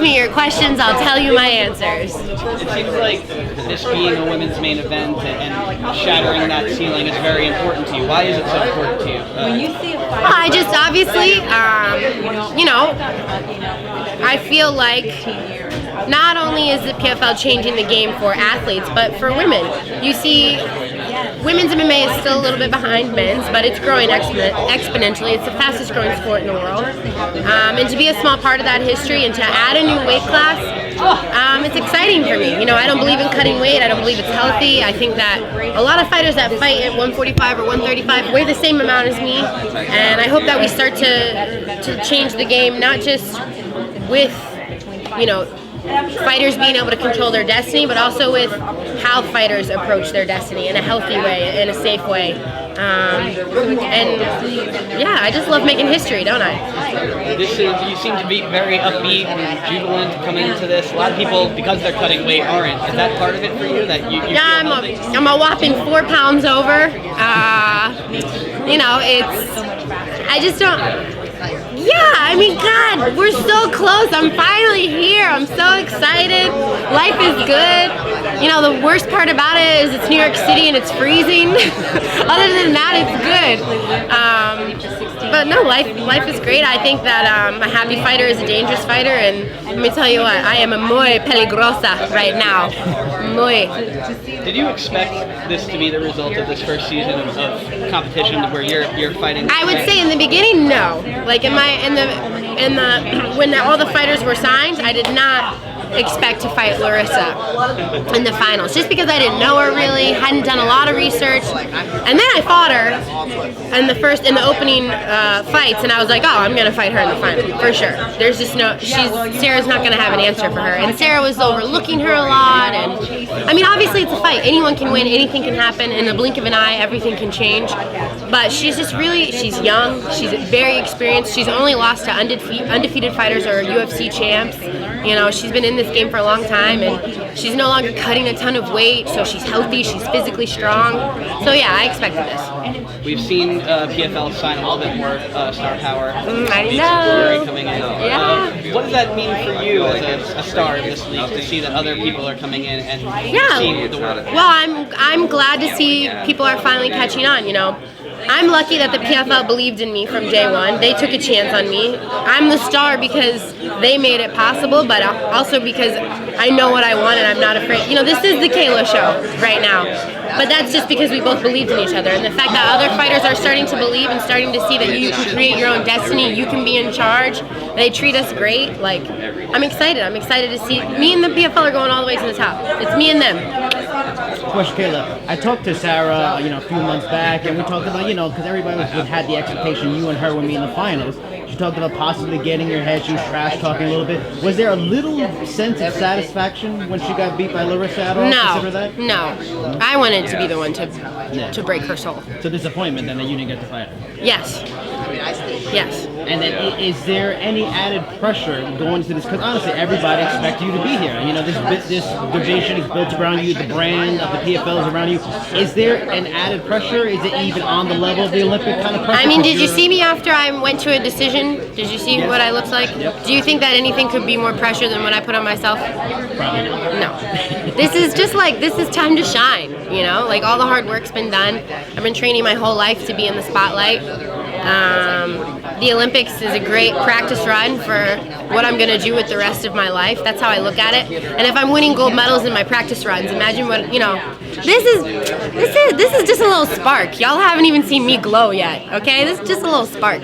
me your questions, I'll tell you my answers. It seems like this being a women's main event and shattering that ceiling is very important to you. Why is it so important to you? I just obviously, I feel like not only is the PFL changing the game for athletes, but for women. You see, women's MMA is still a little bit behind men's, but it's growing exponentially. It's the fastest growing sport in the world. And to be a small part of that history and to add a new weight class, it's exciting for me. I don't believe in cutting weight. I don't believe it's healthy. I think that a lot of fighters that fight at 145 or 135 weigh the same amount as me. And I hope that we start to change the game, not just with, fighters being able to control their destiny, but also with how fighters approach their destiny in a healthy way, in a safe way. I just love making history, don't I? You seem to be very upbeat and jubilant coming into this. A lot of people, because they're cutting weight, aren't. Is that part of it for you? That you I'm a whopping 4 pounds over. I just don't. Yeah, I mean, God, we're so close. I'm finally here. I'm so excited. Life is good. The worst part about it is it's New York City and it's freezing. Other than that, it's good. But no, life is great. I think that a happy fighter is a dangerous fighter, and let me tell you what, I am a muy peligrosa right now. Muy. Did you expect this to be the result of this first season of competition where you're fighting? I would say in the beginning, no. Like when all the fighters were signed, I did not expect to fight Larissa in the finals, just because I didn't know her really, hadn't done a lot of research, and then I fought her in the opening fights, and I was like, oh, I'm gonna fight her in the final for sure. There's just Sarah's not gonna have an answer for her, and Sarah was overlooking her a lot, and I mean, obviously it's a fight. Anyone can win, anything can happen. In the blink of an eye, everything can change. But she's just she's young, she's very experienced. She's only lost to undefeated fighters or UFC champs. She's been in this game for a long time, and she's no longer cutting a ton of weight, so she's healthy, she's physically strong. So yeah, I expected this. We've seen PFL sign a little bit more star power. I know. Coming in. Yeah. What does that mean for you as a star of this league to see that other people are coming in and seeing the world? Well, I'm glad to see people are finally catching on. I'm lucky that the PFL believed in me from day one. They took a chance on me. I'm the star because they made it possible, but also because I know what I want and I'm not afraid. This is the Kayla show right now. But that's just because we both believed in each other. And the fact that other fighters are starting to believe and starting to see that you can create your own destiny, you can be in charge, they treat us great. I'm excited. I'm excited to see. Me and the PFL are going all the way to the top. It's me and them. Question, Kayla. I talked to Sarah, a few months back, and we talked about, because everybody had the expectation you and her would be in the finals. She talked about possibly getting your head. She was trash talking a little bit. Was there a little sense of satisfaction when she got beat by Larissa at all? No. I wanted to be the one to break her soul. So disappointment then that you didn't get to fight her? Yes. Yes. And then is there any added pressure going into this? Because honestly, everybody expects you to be here. This division is built around you. The brand of the PFL is around you. Is there an added pressure? Is it even on the level of the Olympic kind of pressure? I mean, did you see me after I went to a decision? Did you see what I looked like? Yep. Do you think that anything could be more pressure than what I put on myself? Probably not. No. This is time to shine, all the hard work's been done. I've been training my whole life to be in the spotlight. The Olympics is a great practice run for what I'm going to do with the rest of my life. That's how I look at it. And if I'm winning gold medals in my practice runs, imagine what, this is just a little spark. Y'all haven't even seen me glow yet, okay? This is just a little spark.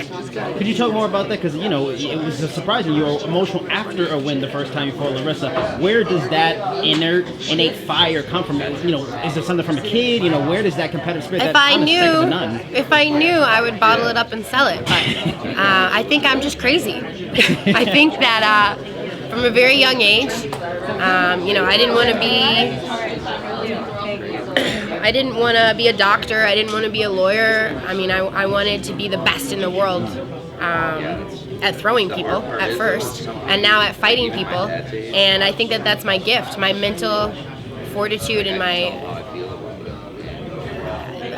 Could you talk more about that? Because, it was surprising you were emotional after a win the first time you fought Larissa. Where does that innate fire come from? Is it something from a kid? Where does that competitive spirit? If I knew, I would bottle it up and sell it. But I think I'm just crazy. I think that from a very young age, I didn't want to be a doctor. I didn't want to be a lawyer. I mean, I wanted to be the best in the world at throwing people at first, and now at fighting people. And I think that that's my gift, my mental fortitude and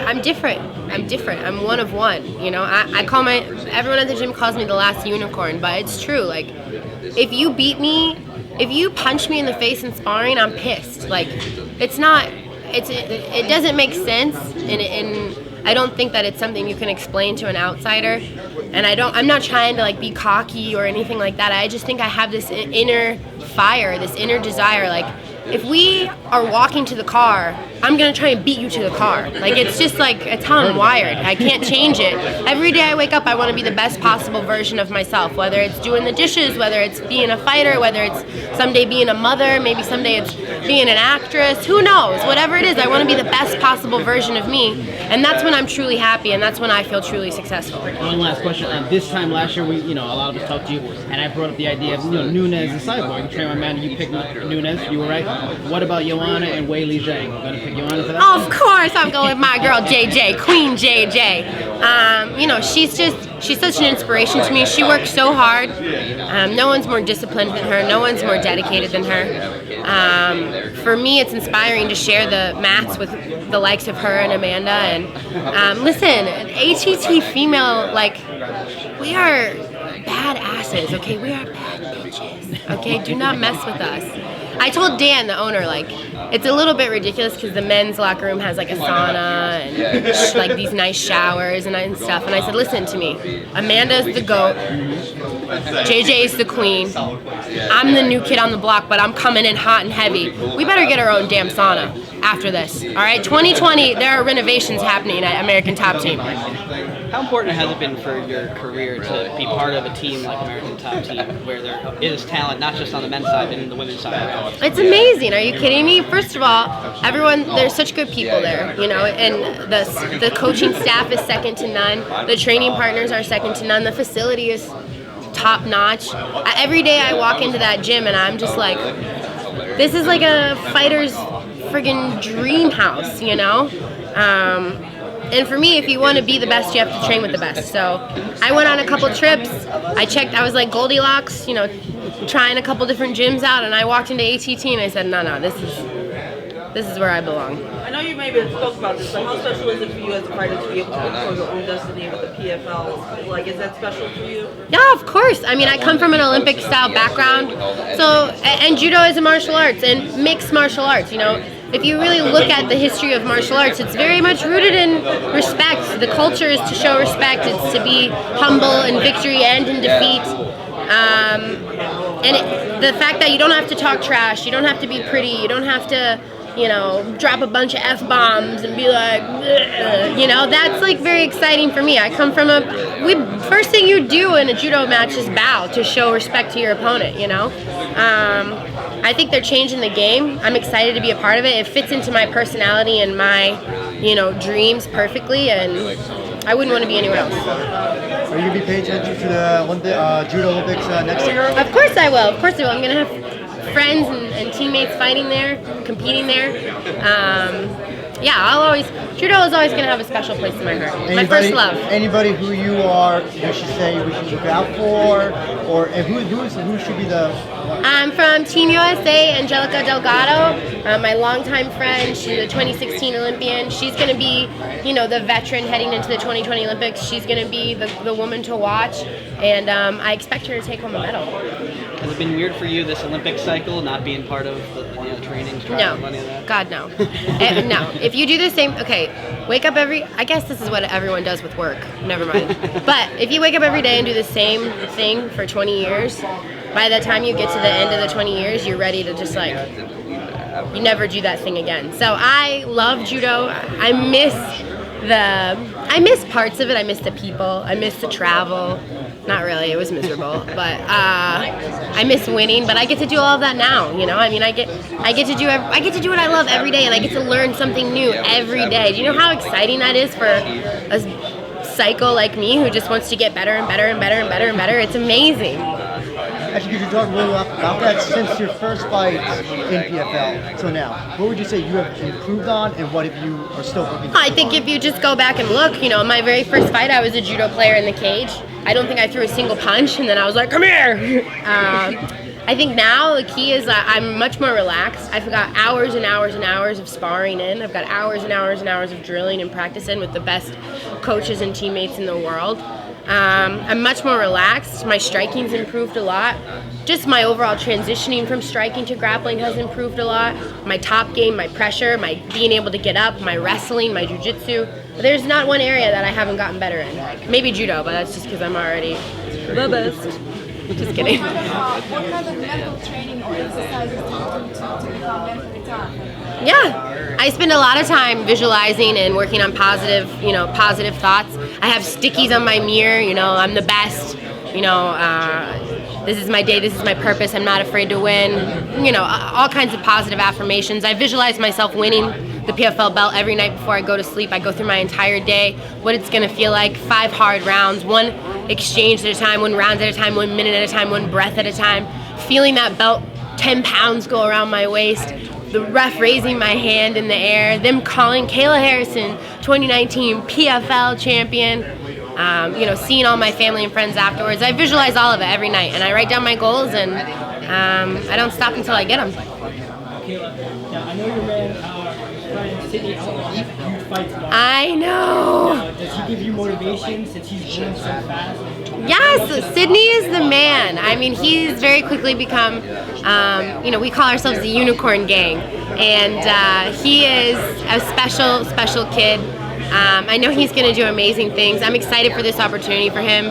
I'm different. I'm one of one. I call everyone at the gym calls me the last unicorn, but it's true. if you beat me, if you punch me in the face in sparring, I'm pissed. Like, it doesn't make sense, and I don't think that it's something you can explain to an outsider. And I'm not trying to like be cocky or anything like that. I just think I have this inner fire, this inner desire. Like, if we are walking to the car, I'm gonna try and beat you to the car. Like, it's just like, it's how I'm wired. I can't change it. Every day I wake up, I wanna be the best possible version of myself, whether it's doing the dishes, whether it's being a fighter, whether it's someday being a mother, maybe someday it's being an actress, who knows? Whatever it is, I wanna be the best possible version of me, and that's when I'm truly happy, and that's when I feel truly successful. One last question. This time last year, a lot of us talked to you, and I brought up the idea of Nunes and Cyborg. You train my man, you picked Nunes, you were right. What about Joanna and Weili Zhang? We're gonna pick Joanna for that? Oh, of course, I'm going with my girl JJ, Queen JJ. She's such an inspiration to me. She works so hard. No one's more disciplined than her. No one's more dedicated than her. For me, it's inspiring to share the mats with the likes of her and Amanda. And listen, ATT female, like, we are bad asses, okay? We are bad bitches, okay? Do not mess with us. I told Dan, the owner, like, it's a little bit ridiculous because the men's locker room has like a sauna and like these nice showers and stuff. And I said, listen to me, Amanda's the GOAT, JJ's the queen, I'm the new kid on the block, but I'm coming in hot and heavy. We better get our own damn sauna after this, all right? 2020, there are renovations happening at American Top Team. How important has it been for your career to be part of a team like American Top Team, where there is talent, not just on the men's side, but in the women's side? It's amazing. Are you kidding me? First of all, there's such good people there, and the coaching staff is second to none. The training partners are second to none. The facility is top notch. Every day I walk into that gym and I'm just like, this is like a fighter's friggin' dream house, And for me, if you want to be the best, you have to train with the best. So I went on a couple trips. I was like Goldilocks, trying a couple different gyms out, and I walked into ATT and I said, no, this is where I belong. I know you maybe spoke about this, but how special is it for you as a fighter to be able to control your own destiny with the PFL? Like, is that special for you? Yeah, of course. I mean, I come from an Olympic-style background, and judo is a martial arts, and mixed martial arts, If you really look at the history of martial arts, it's very much rooted in respect. The culture is to show respect. It's to be humble in victory and in defeat. The fact that you don't have to talk trash, you don't have to be pretty, you don't have to, drop a bunch of F-bombs and be like, that's like very exciting for me. I come from first thing you do in a judo match is bow to show respect to your opponent, I think they're changing the game. I'm excited to be a part of it. It fits into my personality and my, dreams perfectly, and I wouldn't want to be anywhere else. Are you going to be paying attention to the Judo Olympics next year? Of course I will. I'm going to have friends and teammates fighting there, competing there. Judo is always going to have a special place in my heart. My first love. Anybody who you should say we should look out for, or who should be the? I'm from Team USA, Angelica Delgado, my longtime friend. She's a 2016 Olympian. She's going to be, the veteran heading into the 2020 Olympics. She's going to be the woman to watch, and I expect her to take home a medal. Has it been weird for you, this Olympic cycle, not being part of the trainings? No. God, no. No. If you do the same, wake up I guess this is what everyone does with work. Never mind. But if you wake up every day and do the same thing for 20 years, by the time you get to the end of the 20 years, you're ready to just you never do that thing again. So I love judo. I miss parts of it. I miss the people. I miss the travel. Not really. It was miserable. But I miss winning. But I get to do all of that now. I get to do what I love every day, and I get to learn something new every day. Do you know how exciting that is for a psycho like me who just wants to get better and better and better and better and better? It's amazing. Actually, could you talk a little about that since your first fight in PFL till now? What would you say you have improved on, and what if you are still working? I think if you just go back and look, my very first fight, I was a judo player in the cage. I don't think I threw a single punch, and then I was like, come here! I think now the key is I'm much more relaxed. I've got hours and hours and hours of sparring in. I've got hours and hours and hours of drilling and practice in with the best coaches and teammates in the world. I'm much more relaxed. My striking's improved a lot. Just my overall transitioning from striking to grappling has improved a lot. My top game, my pressure, my being able to get up, my wrestling, my jiu-jitsu. There's not one area that I haven't gotten better in. Maybe judo, but that's just because I'm already the best. Just kidding. What kind of mental training or exercises do you do to become mentally tough? Yeah, I spend a lot of time visualizing and working on positive, positive thoughts. I have stickies on my mirror, I'm the best, this is my day, this is my purpose, I'm not afraid to win, all kinds of positive affirmations. I visualize myself winning the PFL belt every night before I go to sleep. I go through my entire day, what it's gonna feel like, 5 hard rounds, 1 exchange at a time, 1 round at a time, 1 minute at a time, 1 breath at a time, feeling that belt 10 pounds go around my waist, the ref raising my hand in the air, them calling Kayla Harrison 2019 PFL champion, seeing all my family and friends afterwards. I visualize all of it every night, and I write down my goals, and I don't stop until I get them. Kayla, now I know your friend Sydney Outlaw has a huge fight tomorrow. I know. Does he give you motivation since he's going so fast? Yes, Sydney is the man. I mean, he's very quickly become, we call ourselves the Unicorn Gang, and he is a special, special kid. I know he's going to do amazing things. I'm excited for this opportunity for him.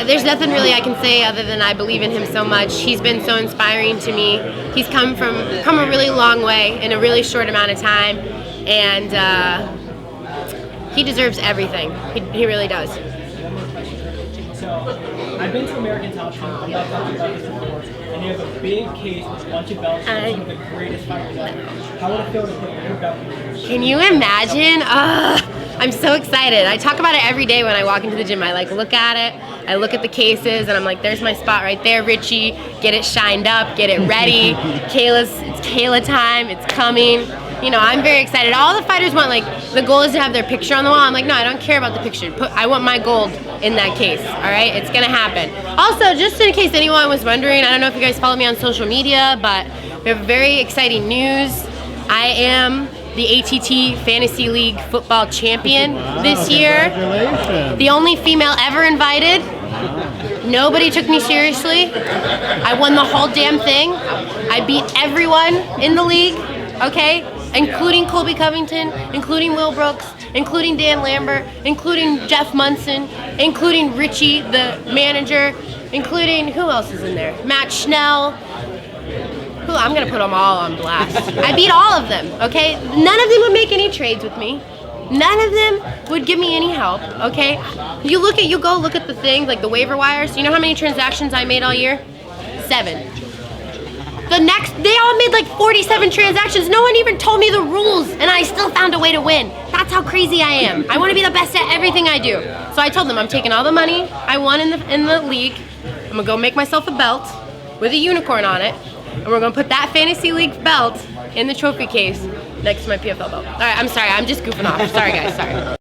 There's nothing really I can say other than I believe in him so much. He's been so inspiring to me. He's come a really long way in a really short amount of time, and he deserves everything. He really does. So, I've been to American Top Team, I'm not talking about this before, and they have a big case with a bunch of belts and some of the greatest fighters ever. How would it feel to put your belt in yours? Can you imagine? I'm so excited. I talk about it every day when I walk into the gym. I look at it, I look at the cases, and I'm like, there's my spot right there, Richie. Get it shined up, get it ready. It's Kayla time, it's coming. I'm very excited. All the fighters want, the goal is to have their picture on the wall. I'm like, no, I don't care about the picture. I want my gold in that case, all right? It's gonna happen. Also, just in case anyone was wondering, I don't know if you guys follow me on social media, but we have very exciting news. I am the ATT Fantasy League football champion this year. Congratulations. The only female ever invited. Nobody took me seriously. I won the whole damn thing. I beat everyone in the league, okay? Including Colby Covington, including Will Brooks, including Dan Lambert, including Jeff Munson, including Richie, the manager, including, who else is in there? Matt Schnell. I'm gonna put them all on blast. I beat all of them, okay? None of them would make any trades with me. None of them would give me any help, okay? You go look at the things, like the waiver wires. You know how many transactions I made all year? 7. They all made 47 transactions. No one even told me the rules, and I still found a way to win. That's how crazy I am. I want to be the best at everything I do. So I told them I'm taking all the money I won in the league. I'm gonna go make myself a belt with a unicorn on it, and we're gonna put that fantasy league belt in the trophy case next to my PFL belt. All right, I'm sorry, I'm just goofing off. Sorry guys, sorry.